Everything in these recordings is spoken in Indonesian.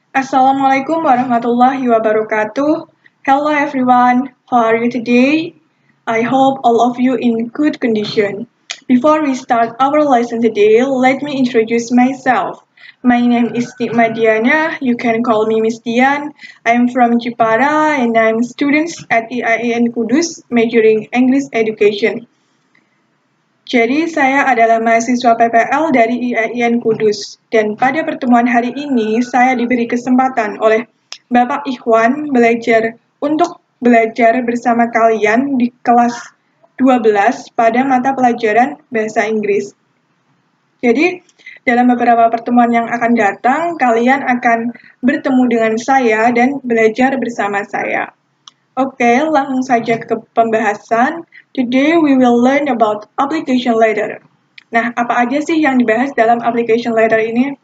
Assalamualaikum warahmatullahi wabarakatuh. Hello everyone, how are you today? I hope all of you in good condition. Before we start our lesson today, let me introduce myself. My name is Nikma Diana. You can call me Miss Dian. I am from Jepara and I'm student at IAIN Kudus, majoring English Education. Jadi saya adalah mahasiswa PPL dari IAIN Kudus dan pada pertemuan hari ini saya diberi kesempatan oleh Bapak Ikhwan untuk belajar bersama kalian di kelas 12 pada mata pelajaran Bahasa Inggris. Jadi dalam beberapa pertemuan yang akan datang, kalian akan bertemu dengan saya dan belajar bersama saya. Oke, langsung saja ke pembahasan. Today we will learn about application letter. Nah, apa aja sih yang dibahas dalam application letter ini?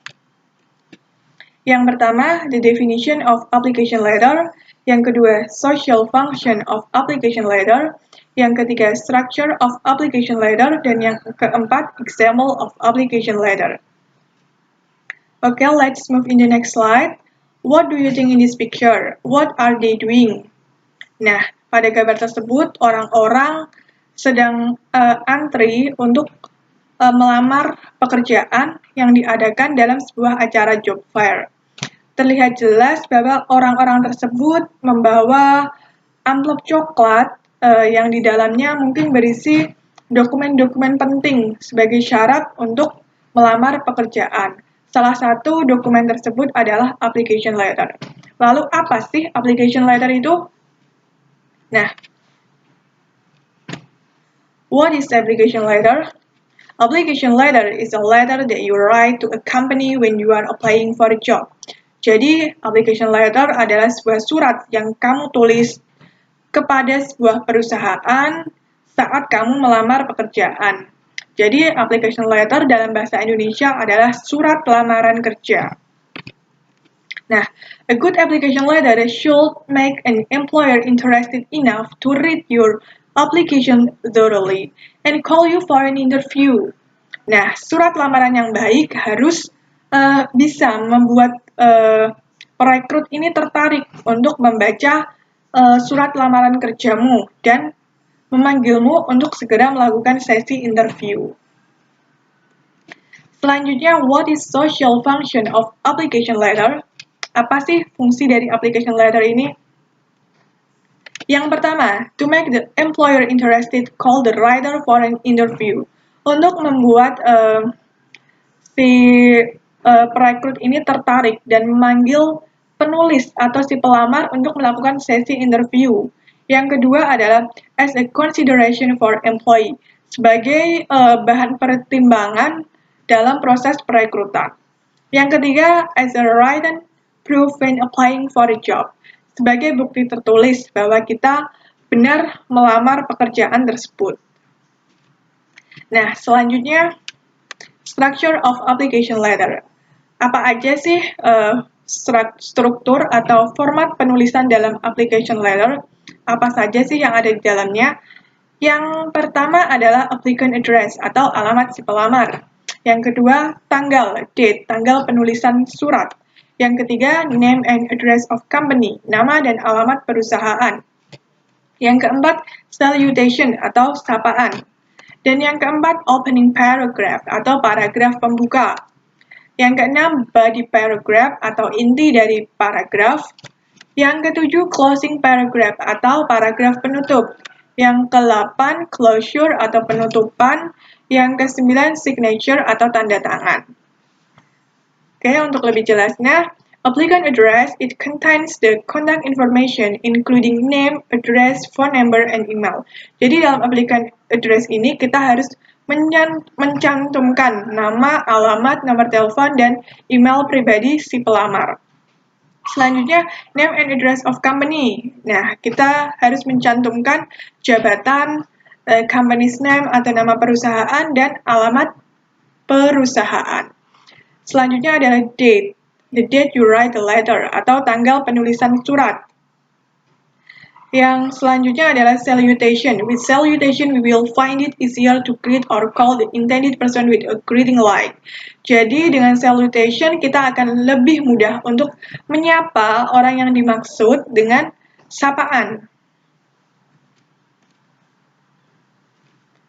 Yang pertama, the definition of application letter. Yang kedua, social function of application letter. Yang ketiga, structure of application letter. Dan yang keempat, example of application letter. Okay, let's move in the next slide. What do you think in this picture? What are they doing? Nah, pada gambar tersebut, orang-orang sedang antri untuk melamar pekerjaan yang diadakan dalam sebuah acara job fair. Terlihat jelas bahwa orang-orang tersebut membawa amplop coklat yang di dalamnya mungkin berisi dokumen-dokumen penting sebagai syarat untuk melamar pekerjaan. Salah satu dokumen tersebut adalah application letter. Lalu apa sih application letter itu? Nah, what is application letter? Application letter is a letter that you write to a company when you are applying for a job. Jadi, application letter adalah sebuah surat yang kamu tulis kepada sebuah perusahaan saat kamu melamar pekerjaan. Jadi, application letter dalam bahasa Indonesia adalah surat lamaran kerja. Nah, a good application letter should make an employer interested enough to read your application thoroughly and call you for an interview. Nah, surat lamaran yang baik harus bisa membuat perekrut ini tertarik untuk membaca surat lamaran kerjamu dan memanggilmu untuk segera melakukan sesi interview. Selanjutnya, what is social function of application letter? Apa sih fungsi dari application letter ini? Yang pertama, to make the employer interested, call the writer for an interview. Untuk membuat si perekrut ini tertarik dan memanggil penulis atau si pelamar untuk melakukan sesi interview. Yang kedua adalah as a consideration for employee, sebagai bahan pertimbangan dalam proses perekrutan. Yang ketiga, as a written proof when applying for a job, sebagai bukti tertulis bahwa kita benar melamar pekerjaan tersebut. Nah, selanjutnya, structure of application letter. Apa aja sih struktur atau format penulisan dalam application letter? Apa saja sih yang ada di dalamnya? Yang pertama adalah applicant address atau alamat si pelamar. Yang kedua, tanggal, date, tanggal penulisan surat. Yang ketiga, name and address of company, nama dan alamat perusahaan. Yang keempat, salutation atau sapaan. Dan yang keempat, opening paragraph atau paragraf pembuka. Yang keenam, body paragraph atau inti dari paragraf. Yang ketujuh, closing paragraph atau paragraf penutup. Yang ke-8, closure atau penutupan. Yang ke-9, signature atau tanda tangan. Oke, untuk lebih jelasnya, applicant address, it contains the contact information including name, address, phone number, and email. Jadi dalam applicant address ini kita harus mencantumkan nama, alamat, nomor telepon, dan email pribadi si pelamar. Selanjutnya, name and address of company. Nah, kita harus mencantumkan jabatan, company's name atau nama perusahaan, dan alamat perusahaan. Selanjutnya adalah date, the date you write the letter, atau tanggal penulisan surat. Yang selanjutnya adalah salutation. With salutation, we will find it easier to greet or call the intended person with a greeting like. Jadi dengan salutation kita akan lebih mudah untuk menyapa orang yang dimaksud dengan sapaan.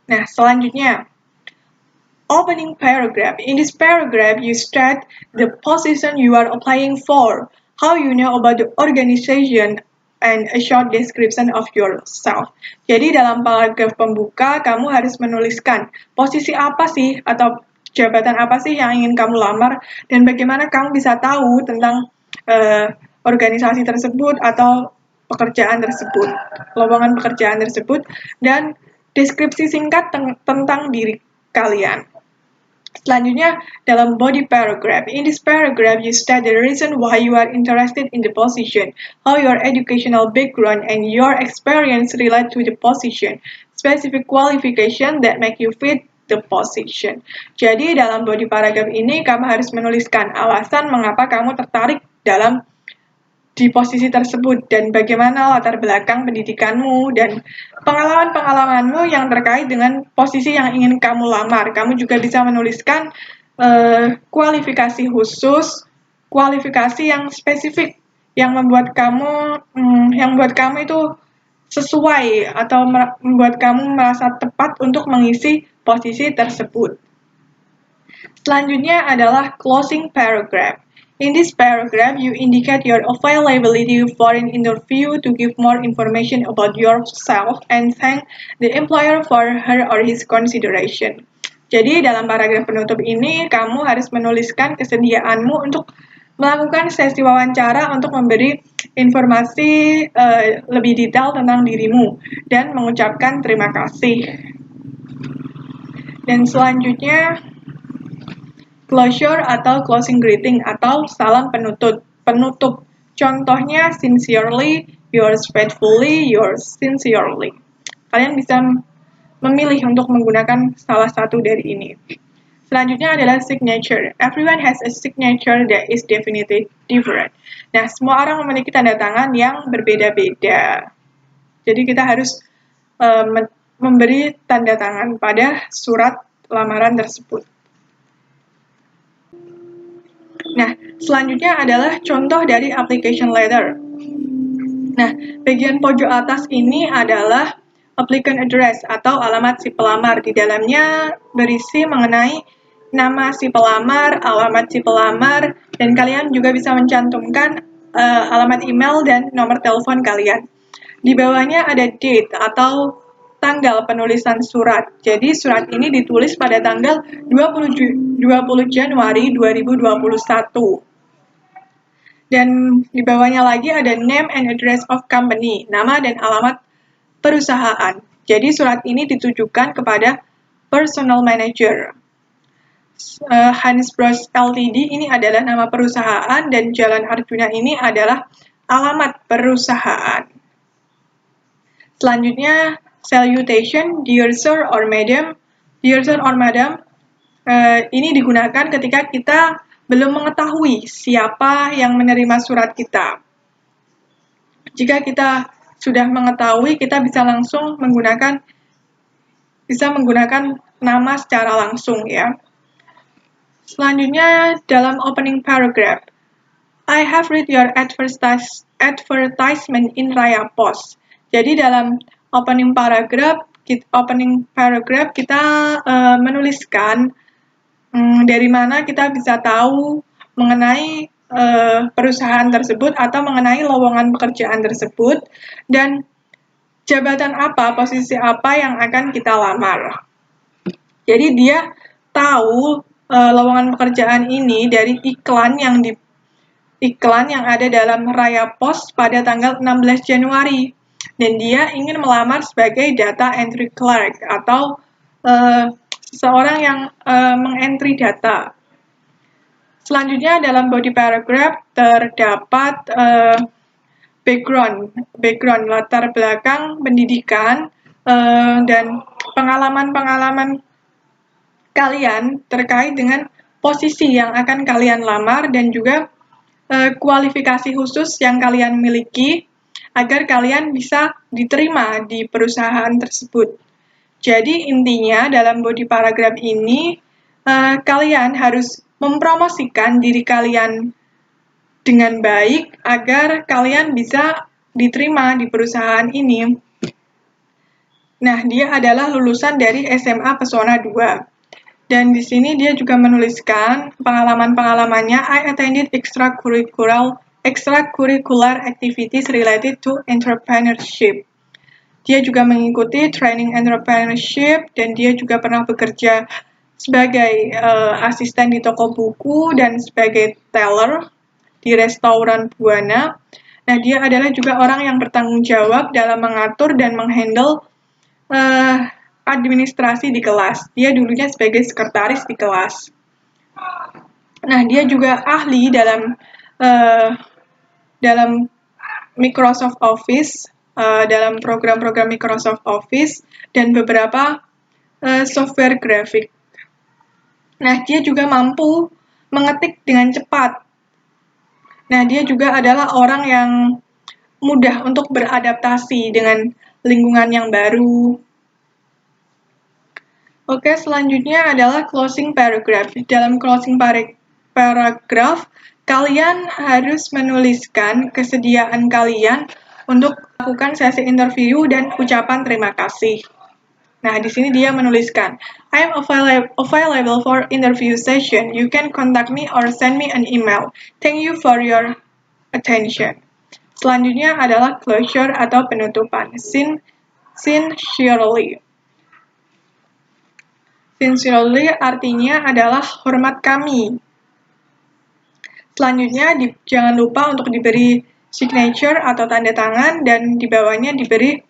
Nah, selanjutnya opening paragraph. In this paragraph, you state the position you are applying for, how you know about the organization, and a short description of yourself. Jadi dalam paragraf pembuka, kamu harus menuliskan posisi apa sih atau jabatan apa sih yang ingin kamu lamar dan bagaimana kamu bisa tahu tentang organisasi tersebut atau pekerjaan tersebut, lowongan pekerjaan tersebut, dan deskripsi singkat tentang diri kalian. Selanjutnya, dalam body paragraph. In this paragraph, you state the reason why you are interested in the position, how your educational background and your experience relate to the position, specific qualification that make you fit the position. Jadi, dalam body paragraph ini, kamu harus menuliskan alasan mengapa kamu tertarik di posisi tersebut dan bagaimana latar belakang pendidikanmu dan pengalaman-pengalamanmu yang terkait dengan posisi yang ingin kamu lamar. Kamu juga bisa menuliskan kualifikasi khusus, kualifikasi yang spesifik yang membuat kamu itu sesuai atau membuat kamu merasa tepat untuk mengisi posisi tersebut. Selanjutnya adalah closing paragraph. In this paragraph, you indicate your availability for an interview to give more information about yourself and thank the employer for her or his consideration. Jadi dalam paragraf penutup ini, kamu harus menuliskan kesediaanmu untuk melakukan sesi wawancara untuk memberi informasi lebih detail tentang dirimu dan mengucapkan terima kasih. Dan selanjutnya, closure atau closing greeting atau salam penutup. Contohnya sincerely, yours faithfully, yours sincerely. Kalian bisa memilih untuk menggunakan salah satu dari ini. Selanjutnya adalah signature. Everyone has a signature that is definitely different. Nah, semua orang memiliki tanda tangan yang berbeda-beda. Jadi kita harus memberi tanda tangan pada surat lamaran tersebut. Nah, selanjutnya adalah contoh dari application letter. Nah, bagian pojok atas ini adalah applicant address atau alamat si pelamar. Di dalamnya berisi mengenai nama si pelamar, alamat si pelamar, dan kalian juga bisa mencantumkan alamat email dan nomor telepon kalian. Di bawahnya ada date atau tanggal penulisan surat. Jadi surat ini ditulis pada tanggal 20 Januari 2021. Dan di bawahnya lagi ada name and address of company, nama dan alamat perusahaan. Jadi surat ini ditujukan kepada personal manager. Hans Bros Ltd ini adalah nama perusahaan dan Jalan Arjuna ini adalah alamat perusahaan. Selanjutnya, salutation, dear sir or madam. Dear sir or madam, ini digunakan ketika kita belum mengetahui siapa yang menerima surat kita. Jika kita sudah mengetahui, kita bisa langsung menggunakan nama secara langsung ya. Selanjutnya dalam opening paragraph. I have read your advertisement in Raya Pos. Jadi dalam opening paragraph kita menuliskan dari mana kita bisa tahu mengenai perusahaan tersebut atau mengenai lowongan pekerjaan tersebut dan jabatan apa, posisi apa yang akan kita lamar. Jadi dia tahu lowongan pekerjaan ini dari iklan yang ada dalam Raya Pos pada tanggal 16 Januari. Dan dia ingin melamar sebagai data entry clerk atau seseorang yang mengentry data. Selanjutnya dalam body paragraph terdapat background latar belakang pendidikan dan pengalaman-pengalaman kalian terkait dengan posisi yang akan kalian lamar dan juga kualifikasi khusus yang kalian miliki agar kalian bisa diterima di perusahaan tersebut. Jadi intinya dalam body paragraph ini, kalian harus mempromosikan diri kalian dengan baik agar kalian bisa diterima di perusahaan ini. Nah, dia adalah lulusan dari SMA Pesona 2. Dan di sini dia juga menuliskan pengalaman-pengalamannya. I attended extracurricular activities related to entrepreneurship. Dia juga mengikuti training entrepreneurship dan dia juga pernah bekerja sebagai asisten di toko buku dan sebagai teller di restoran Buana. Nah, dia adalah juga orang yang bertanggung jawab dalam mengatur dan menghandle administrasi di kelas. Dia dulunya sebagai sekretaris di kelas. Nah, dia juga ahli dalam Microsoft Office, dalam program-program Microsoft Office dan beberapa software grafik. Nah, dia juga mampu mengetik dengan cepat. Nah, dia juga adalah orang yang mudah untuk beradaptasi dengan lingkungan yang baru. Oke, selanjutnya adalah closing paragraph. Dalam closing paragraph, kalian harus menuliskan kesediaan kalian untuk melakukan sesi interview dan ucapan terima kasih. Nah, di sini dia menuliskan, I am available for interview session. You can contact me or send me an email. Thank you for your attention. Selanjutnya adalah closure atau penutupan. Sincerely. Sincerely artinya adalah hormat kami. Selanjutnya, jangan lupa untuk diberi signature atau tanda tangan dan di bawahnya diberi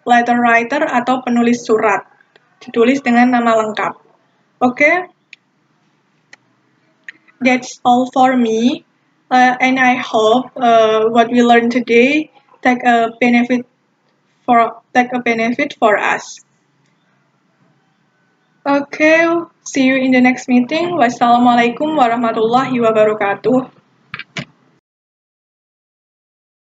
letter writer atau penulis surat. Ditulis dengan nama lengkap. Okay? That's all for me. And I hope what we learned today take a benefit for us. Okay, see you in the next meeting. Wassalamualaikum warahmatullahi wabarakatuh.